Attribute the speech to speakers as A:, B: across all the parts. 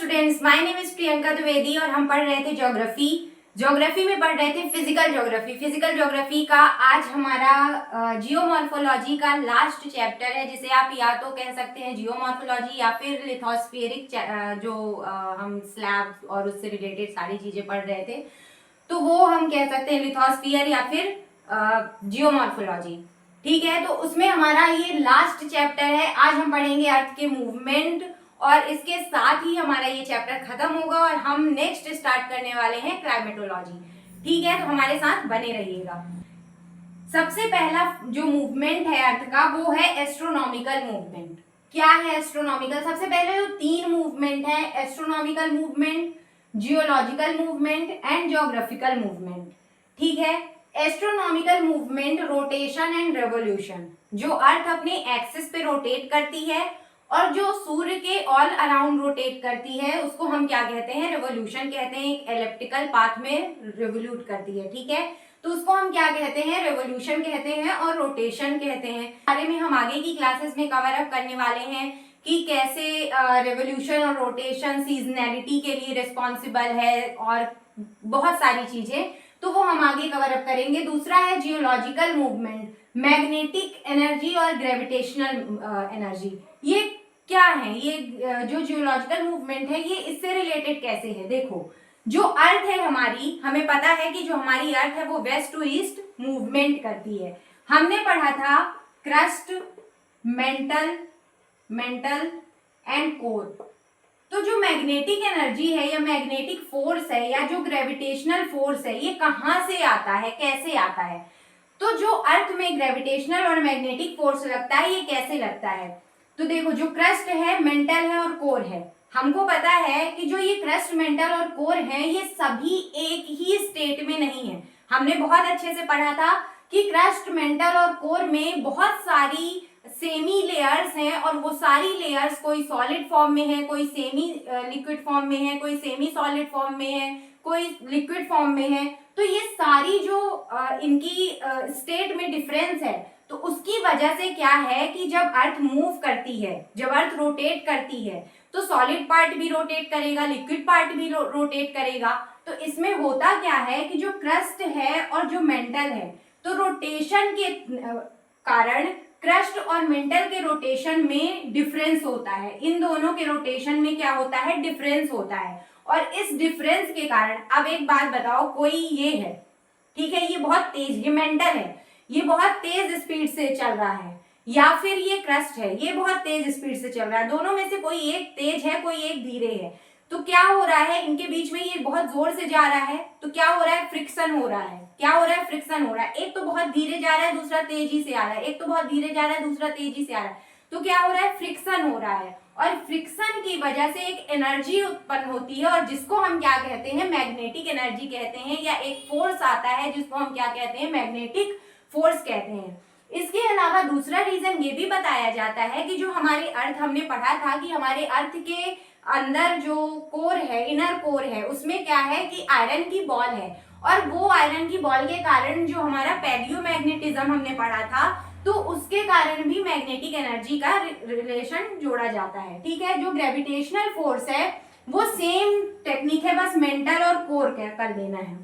A: Students, my name is Priyanka Dwivedi और हम पढ़ रहे थे ज्योग्राफी में पढ़ रहे थे फिजिकल ज्योग्राफी का आज हमारा जियोमॉर्फोलॉजी का लास्ट चैप्टर है, जिसे आप या तो कह सकते हैं जियोमॉर्फोलॉजी या फिर लिथोस्फेरिक, जो हम स्लैब और उससे रिलेटेड सारी चीजें पढ़ रहे थे, तो वो हम कह सकते हैं लिथोस्फियर या फिर जियोमॉर्फोलॉजी। ठीक है, तो उसमें हमारा ये लास्ट चैप्टर है। आज हम पढ़ेंगे अर्थ के मूवमेंट और इसके साथ ही हमारा ये चैप्टर खत्म होगा और हम नेक्स्ट स्टार्ट करने वाले हैं क्लाइमेटोलॉजी। ठीक है, तो हमारे साथ बने रहिएगा। सबसे पहला जो मूवमेंट है अर्थ का वो है एस्ट्रोनॉमिकल मूवमेंट। क्या है एस्ट्रोनॉमिकल? सबसे पहले जो तीन मूवमेंट है, astronomical movement, geological movement and geographical movement. ठीक है, astronomical movement rotation and revolution, जो अर्थ अपने एक्सिस पे रोटेट करती है और जो सूर्य के ऑल अराउंड रोटेट करती है, उसको हम क्या कहते हैं? रेवोल्यूशन कहते हैं। एक एलिप्टिकल पाथ में रिवोल्यूट करती है। ठीक है, तो उसको हम क्या कहते हैं? रेवोल्यूशन कहते हैं और रोटेशन कहते हैं। बारे में हम आगे की क्लासेस में कवर अप करने वाले हैं कि कैसे रेवोल्यूशन और रोटेशन सीजनैलिटी के लिए रिस्पॉन्सिबल है और बहुत सारी चीजें, तो वो हम आगे कवर अप करेंगे। दूसरा है जियोलॉजिकल मूवमेंट, मैग्नेटिक एनर्जी और ग्रेविटेशनल एनर्जी। ये क्या है? ये जो जियोलॉजिकल मूवमेंट है ये इससे रिलेटेड कैसे है? देखो, जो अर्थ है हमारी, हमें पता है कि जो हमारी अर्थ है वो वेस्ट टू ईस्ट मूवमेंट करती है। हमने पढ़ा था क्रस्ट, मेंटल एंड कोर। तो जो मैग्नेटिक एनर्जी है या मैग्नेटिक फोर्स है या जो ग्रेविटेशनल फोर्स है, ये कहाँ से आता है, कैसे आता है? तो जो अर्थ में ग्रेविटेशनल और मैग्नेटिक फोर्स लगता है, ये कैसे लगता है? तो देखो, जो क्रस्ट है, मेंटल है और कोर है। हमको पता है कि जो ये क्रस्ट, मेंटल और कोर है, ये सभी एक ही स्टेट में नहीं है। हमने बहुत अच्छे से पढ़ा था कि क्रस्ट, मेंटल और कोर में बहुत सारी सेमी लेयर्स हैं और वो सारी लेयर्स कोई सॉलिड फॉर्म में है, कोई सेमी लिक्विड फॉर्म में है, कोई सेमी सॉलिड फॉर्म में है, कोई लिक्विड फॉर्म में है। तो ये सारी जो इनकी स्टेट में डिफरेंस है, तो उसकी वजह से क्या है कि जब अर्थ मूव करती है, जब अर्थ रोटेट करती है, तो सॉलिड पार्ट भी रोटेट करेगा, लिक्विड पार्ट भी रोटेट करेगा। तो इसमें होता क्या है कि जो क्रस्ट है और जो मेंटल है, तो रोटेशन के कारण क्रस्ट और मेंटल के रोटेशन में डिफरेंस होता है। इन दोनों के रोटेशन में क्या होता है? डिफरेंस होता है। और इस डिफरेंस के कारण, अब एक बात बताओ, कोई ये है, ठीक है, ये बहुत तेज, ये मेंटल है, ये बहुत तेज स्पीड से चल रहा है, या फिर ये क्रस्ट है, ये बहुत तेज स्पीड से चल रहा है। दोनों में से कोई एक तेज है, कोई एक धीरे है। तो क्या हो रहा है? इनके बीच में ये बहुत जोर से जा रहा है, तो क्या हो रहा है? फ्रिक्शन हो रहा है। क्या हो रहा है? फ्रिक्शन हो रहा है। एक तो बहुत धीरे जा रहा है, दूसरा तेजी से आ रहा है, एक तो बहुत धीरे जा रहा है, दूसरा तेजी से आ रहा है। तो क्या हो रहा है? फ्रिक्शन हो रहा है। और फ्रिक्शन की वजह से एक एनर्जी उत्पन्न होती है और जिसको हम क्या कहते हैं? मैग्नेटिक एनर्जी कहते हैं, या एक फोर्स आता है जिसको हम क्या कहते हैं? मैग्नेटिक फोर्स कहते हैं। इसके अलावा दूसरा रीजन ये भी बताया जाता है कि जो हमारे अर्थ, हमने पढ़ा था कि हमारे अर्थ के अंदर जो कोर है, इनर कोर है, उसमें क्या है कि आयरन की बॉल है, और वो आयरन की बॉल के कारण जो हमारा पैलियोमैग्नेटिज्म हमने पढ़ा था, तो उसके कारण भी मैग्नेटिक एनर्जी का रिलेशन जोड़ा जाता है। ठीक है, जो ग्रेविटेशनल फोर्स है वो सेम टेक्निक है, बस मेंटल और कोर कर देना है।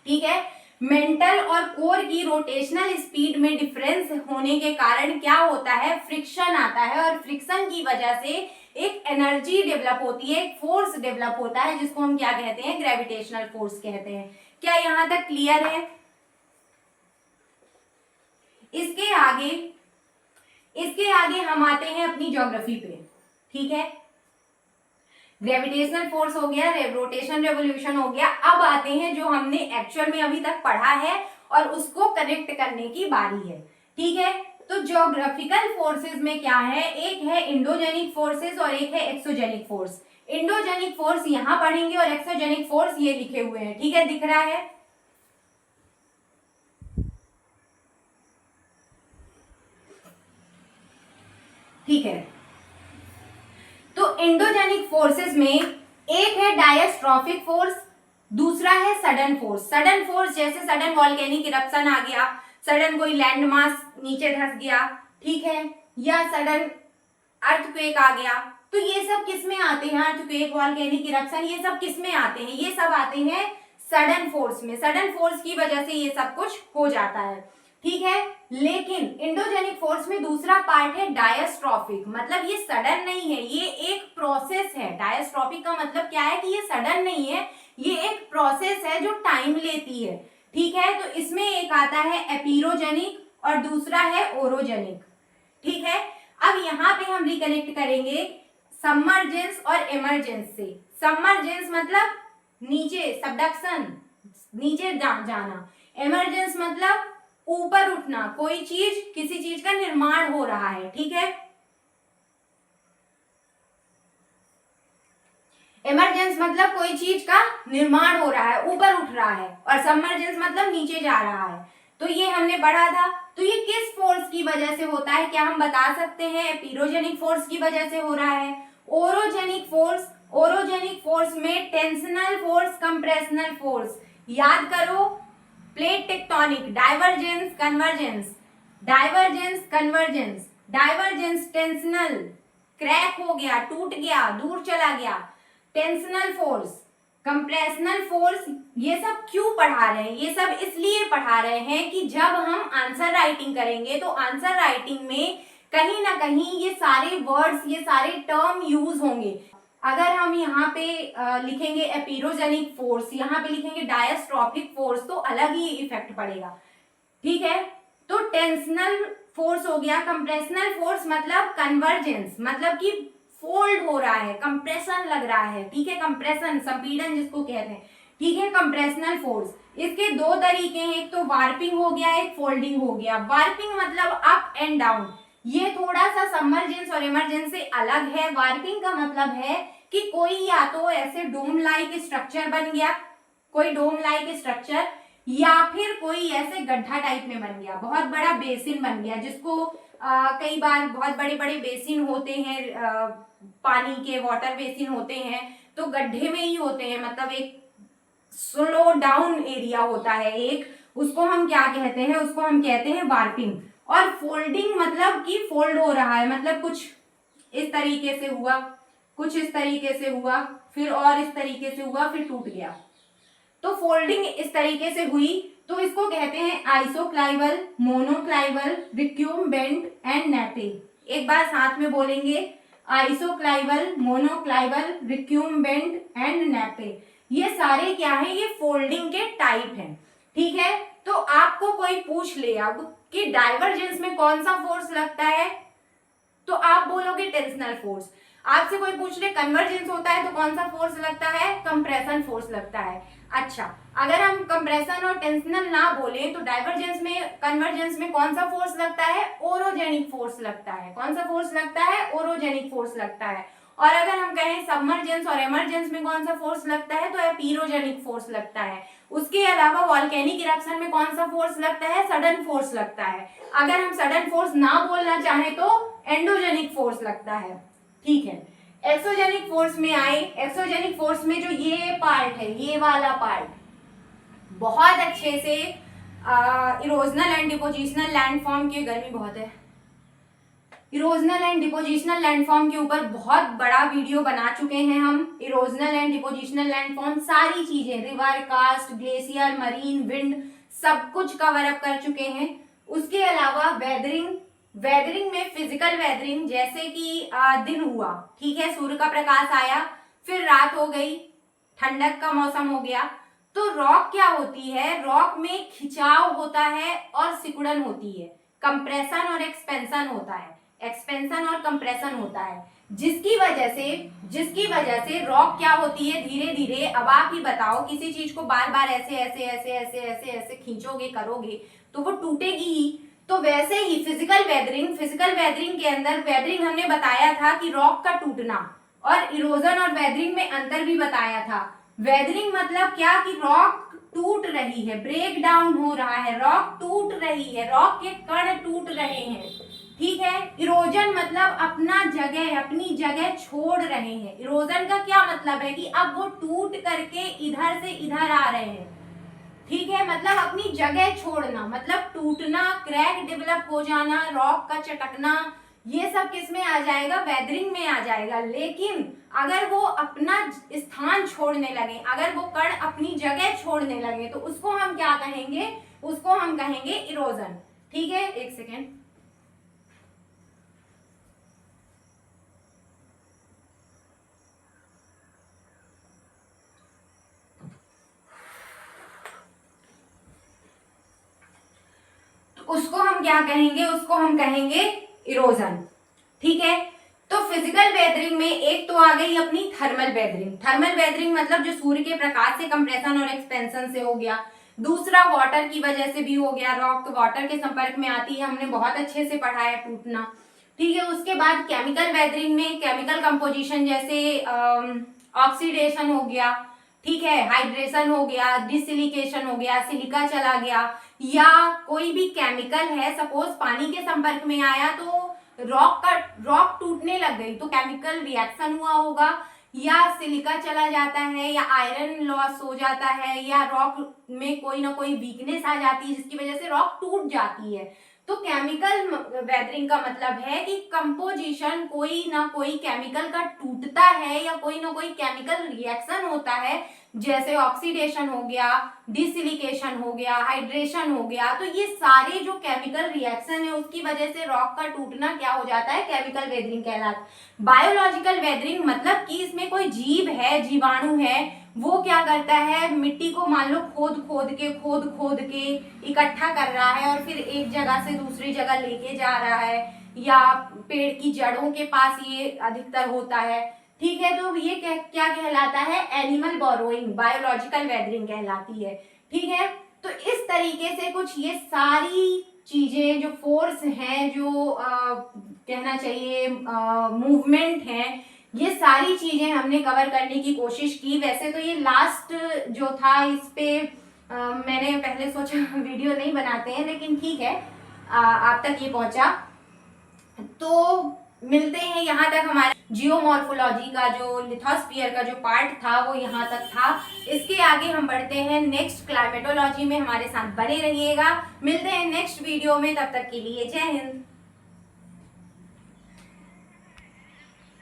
A: ठीक है, मेंटल और कोर की रोटेशनल स्पीड में डिफरेंस होने के कारण क्या होता है? फ्रिक्शन आता है, और फ्रिक्शन की वजह से एक एनर्जी डेवलप होती है, एक फोर्स डेवलप होता है, जिसको हम क्या कहते हैं? ग्रेविटेशनल फोर्स कहते हैं। क्या यहां तक क्लियर है? इसके आगे हम आते हैं अपनी ज्योग्राफी पे। ठीक है, ग्रेविटेशनल फोर्स हो गया, रोटेशन रेवोल्यूशन हो गया। अब आते हैं जो हमने एक्चुअल में अभी तक पढ़ा है और उसको कनेक्ट करने की बारी है। ठीक है, तो ज्योग्राफिकल फोर्सेस में क्या है? एक है इंडोजेनिक फोर्सेस और एक है एक्सोजेनिक फोर्स। इंडोजेनिक फोर्स यहां पढ़ेंगे और एक्सोजेनिक फोर्स ये लिखे हुए हैं। ठीक है, दिख रहा है? ठीक है, तो इंडोजेनिक फोर्सेस में एक है डायस्ट्रॉफिक फोर्स, दूसरा है सडन फोर्स। सडन फोर्स जैसे सडन वॉल्केनिक इरप्शन आ गया, सडन कोई लैंड मास नीचे धंस गया, ठीक है, या सडन अर्थक्वेक आ गया, तो ये सब किस में आते हैं, अर्थक्वेक, वोल्केनिक इरप्शन, ये सब किस में आते हैं, ये सब आते हैं सडन फोर्स में। सडन फोर्स की वजह से ये सब कुछ हो जाता है, ठीक है। लेकिन एंडोजेनिक फोर्स में दूसरा पार्ट है डायस्ट्रॉफिक, मतलब ये सडन नहीं है, ये एक प्रोसेस है। डायस्ट्रॉफिक का मतलब क्या है कि ये सडन नहीं है, ये एक प्रोसेस है जो टाइम लेती है, ठीक है। तो इसमें एक आता है एपिरोजेनिक और दूसरा है ओरोजेनिक, ठीक है। अब यहाँ पे हम रिकलेक्ट करेंगे सबमर्जेंस और इमरजेंस से। सबमर्जेंस मतलब नीचे, सबडक्शन, नीचे जाना। इमरजेंस मतलब ऊपर उठना, कोई चीज, किसी चीज का निर्माण हो रहा है, ठीक है। इमरजेंस मतलब कोई चीज का निर्माण हो रहा है, ऊपर उठ रहा है, और सबमर्जेंस मतलब नीचे जा रहा है। तो ये हमने पढ़ा था। तो ये किस फोर्स की वजह से होता है, क्या हम बता सकते हैं? एपिरोजेनिक फोर्स की वजह से हो रहा है। ओरोजेनिक फोर्स, ओरोजेनिक फोर्स में टेंशनल फोर्स, कंप्रेशनल फोर्स, याद करो, plate tectonic, divergence convergence, divergence convergence, divergence tensional, crack हो गया, टूट गया, दूर चला गया, टेंशनल फोर्स, कंप्रेशनल फोर्स। ये सब क्यों पढ़ा रहे हैं? ये सब इसलिए पढ़ा रहे हैं कि जब हम आंसर राइटिंग करेंगे तो आंसर राइटिंग में कहीं ना कहीं ये सारे वर्ड्स, ये सारे टर्म यूज होंगे। अगर हम यहाँ पे लिखेंगे एपिरोजेनिक फोर्स, यहाँ पे लिखेंगे डायस्ट्रॉफिक फोर्स, तो अलग ही इफेक्ट पड़ेगा, ठीक है। तो टेंशनल फोर्स हो गया। कंप्रेशनल फोर्स मतलब कन्वर्जेंस, मतलब कि फोल्ड हो रहा है, कंप्रेशन लग रहा है, ठीक है। कंप्रेशन, संपीड़न जिसको कहते हैं, ठीक है। कंप्रेशनल फोर्स, इसके दो तरीके हैं, एक तो वार्पिंग हो गया, एक फोल्डिंग हो गया। वार्पिंग मतलब अप एंड डाउन, ये थोड़ा सा सबमर्जेंस और इमरजेंस से अलग है। वार्पिंग का मतलब है कि कोई या तो ऐसे डोम लाइक स्ट्रक्चर बन गया, कोई डोम लाइक स्ट्रक्चर, या फिर कोई ऐसे गड्ढा टाइप में बन गया, बहुत बड़ा बेसिन बन गया, जिसको कई बार बहुत बड़े बड़े बेसिन होते हैं, पानी के वाटर बेसिन होते हैं, तो गड्ढे में ही होते हैं, मतलब एक स्लो डाउन एरिया होता है एक, उसको हम क्या कहते हैं? उसको हम कहते हैं वार्पिंग। और फोल्डिंग मतलब कि फोल्ड हो रहा है, मतलब कुछ इस तरीके से हुआ, कुछ इस तरीके से हुआ, फिर और इस तरीके से हुआ, फिर टूट गया। तो फोल्डिंग इस तरीके से हुई, तो इसको कहते हैं आइसोक्लाइवल, मोनोक्लाइवल, रिक्यूम्बेंट एंड नेपे। एक बार साथ में बोलेंगे, आइसोक्लाइवल, मोनोक्लाइवल, रिक्यूम्बेंट एंड नेपे। ये सारे क्या है? ये फोल्डिंग के टाइप हैं, ठीक है। तो आपको कोई पूछ ले अब कि डाइवर्जेंस में कौन सा फोर्स लगता है, तो आप बोलोगे टेंशनल फोर्स। आपसे कोई पूछ ले कन्वर्जेंस होता है तो कौन सा फोर्स लगता है? कंप्रेशन फोर्स लगता है। अच्छा, अगर हम कंप्रेशन और टेंशनल ना बोले तो डाइवर्जेंस में, कन्वर्जेंस में कौन सा फोर्स लगता है? ओरोजेनिक फोर्स लगता है। कौन सा फोर्स लगता है? ओरोजेनिक फोर्स लगता है। और अगर हम कहें सबमर्जेंस और इमरजेंस में कौन सा फोर्स लगता है, तो एपिरोजेनिक फोर्स लगता है। उसके अलावा वोल्केनिक इरप्शन में कौन सा फोर्स लगता है? सडन फोर्स लगता है। अगर हम सडन फोर्स ना बोलना चाहें तो एंडोजेनिक फोर्स लगता है, ठीक है। एक्सोजेनिक फोर्स में आए, एक्सोजेनिक फोर्स में जो ये पार्ट है, ये वाला पार्ट बहुत अच्छे से इरोजनल एंड डिपोजिशनल लैंडफॉर्म की, गर्मी बहुत है, इरोजनल एंड डिपोजिशनल लैंडफॉर्म के ऊपर बहुत बड़ा वीडियो बना चुके हैं हम। इरोजनल एंड डिपोजिशनल लैंडफॉर्म सारी चीजें, river, karst, glacier, marine, wind, सब कुछ कवर अप कर चुके हैं। उसके अलावा वेदरिंग, वेदरिंग में फिजिकल वेदरिंग, जैसे कि दिन हुआ, ठीक है, सूर्य का प्रकाश आया, फिर रात हो गई, ठंडक का मौसम हो गया, तो रॉक क्या होती है? रॉक में खिंचाव होता है और सिकुड़न होती है, कंप्रेशन और एक्सपेंशन होता है, एक्सपेंशन और कंप्रेशन होता है, जिसकी वजह से रॉक क्या होती है? धीरे धीरे, अब आप ही बताओ, किसी चीज को बार बार ऐसे ऐसे ऐसे ऐसे ऐसे ऐसे खींचोगे, करोगे तो वो टूटेगी ही। तो वैसे ही फिजिकल वेदरिंग, फिजिकल वेदरिंग के अंदर, वेदरिंग हमने बताया था कि रॉक का टूटना, और इरोजन और वेदरिंग में अंतर भी बताया था। वेदरिंग मतलब क्या? कि रॉक टूट रही है, ब्रेक डाउन हो रहा है, रॉक टूट रही है, रॉक के कण टूट रहे हैं, ठीक है। इरोजन मतलब अपना जगह, अपनी जगह छोड़ रहे हैं। इरोजन का क्या मतलब है? कि अब वो टूट करके इधर से इधर आ रहे हैं, ठीक है, मतलब अपनी जगह छोड़ना, मतलब टूटना, क्रैक डेवलप हो जाना, रॉक का चटकना, ये सब किस में आ जाएगा, वेदरिंग में आ जाएगा। लेकिन अगर वो अपना स्थान छोड़ने लगे, अगर वो कण अपनी जगह छोड़ने लगे, तो उसको हम क्या कहेंगे, उसको हम कहेंगे इरोजन। ठीक है, एक सेकेंड। उसको हम क्या कहेंगे, उसको हम कहेंगे इरोजन। ठीक है, तो फिजिकल वेदरिंग में एक तो आ गई अपनी थर्मल वेदरिंग। थर्मल वेदरिंग मतलब जो सूर्य के प्रकाश से कंप्रेशन और एक्सपेंशन से हो गया। दूसरा वाटर की वजह से भी हो गया, रॉक वाटर के संपर्क में आती है, हमने बहुत अच्छे से पढ़ा है, टूटना। ठीक है, उसके बाद केमिकल वेदरिंग में केमिकल कंपोजिशन जैसे ऑक्सीडेशन हो गया, ठीक है, हाइड्रेशन हो गया, डिसिलिकेशन हो गया, सिलिका चला गया, या कोई भी केमिकल है सपोज पानी के संपर्क में आया तो रॉक टूटने लग गई, तो केमिकल रिएक्शन हुआ होगा, या सिलिका चला जाता है, या आयरन लॉस हो जाता है, या रॉक में कोई ना कोई वीकनेस आ जाती है जिसकी वजह से रॉक टूट जाती है। तो केमिकल वेदरिंग का मतलब है कि कंपोजिशन कोई ना कोई केमिकल का टूटता है, या कोई ना कोई केमिकल रिएक्शन होता है, जैसे ऑक्सीडेशन हो गया, डिसिलिकेशन हो गया, हाइड्रेशन हो गया। तो ये सारे जो केमिकल रिएक्शन है उसकी वजह से रॉक का टूटना क्या हो जाता है, केमिकल वेदरिंग कहलाता है। बायोलॉजिकल वेदरिंग मतलब कि इसमें कोई जीव है, जीवाणु है, वो क्या करता है, मिट्टी को मान लो खोद खोद के इकट्ठा कर रहा है और फिर एक जगह से दूसरी जगह लेके जा रहा है, या पेड़ की जड़ों के पास ये अधिकतर होता है। ठीक है, तो ये क्या कहलाता है, एनिमल बोरोइंग, बायोलॉजिकल वेदरिंग कहलाती है। ठीक है, तो इस तरीके से कुछ ये सारी चीजें जो फोर्स हैं, जो कहना चाहिए मूवमेंट है, ये सारी चीजें हमने कवर करने की कोशिश की। वैसे तो ये लास्ट जो था इस पे मैंने पहले सोचा वीडियो नहीं बनाते हैं, लेकिन ठीक है, आप तक ये पहुंचा। तो मिलते हैं, यहाँ तक हमारा जियोमॉर्फोलॉजी का जो लिथोस्फीयर का जो पार्ट था वो यहाँ तक था। इसके आगे हम बढ़ते हैं नेक्स्ट क्लाइमेटोलॉजी में, हमारे साथ बने रहिएगा। मिलते हैं नेक्स्ट वीडियो में, तब तक के लिए जय हिंद।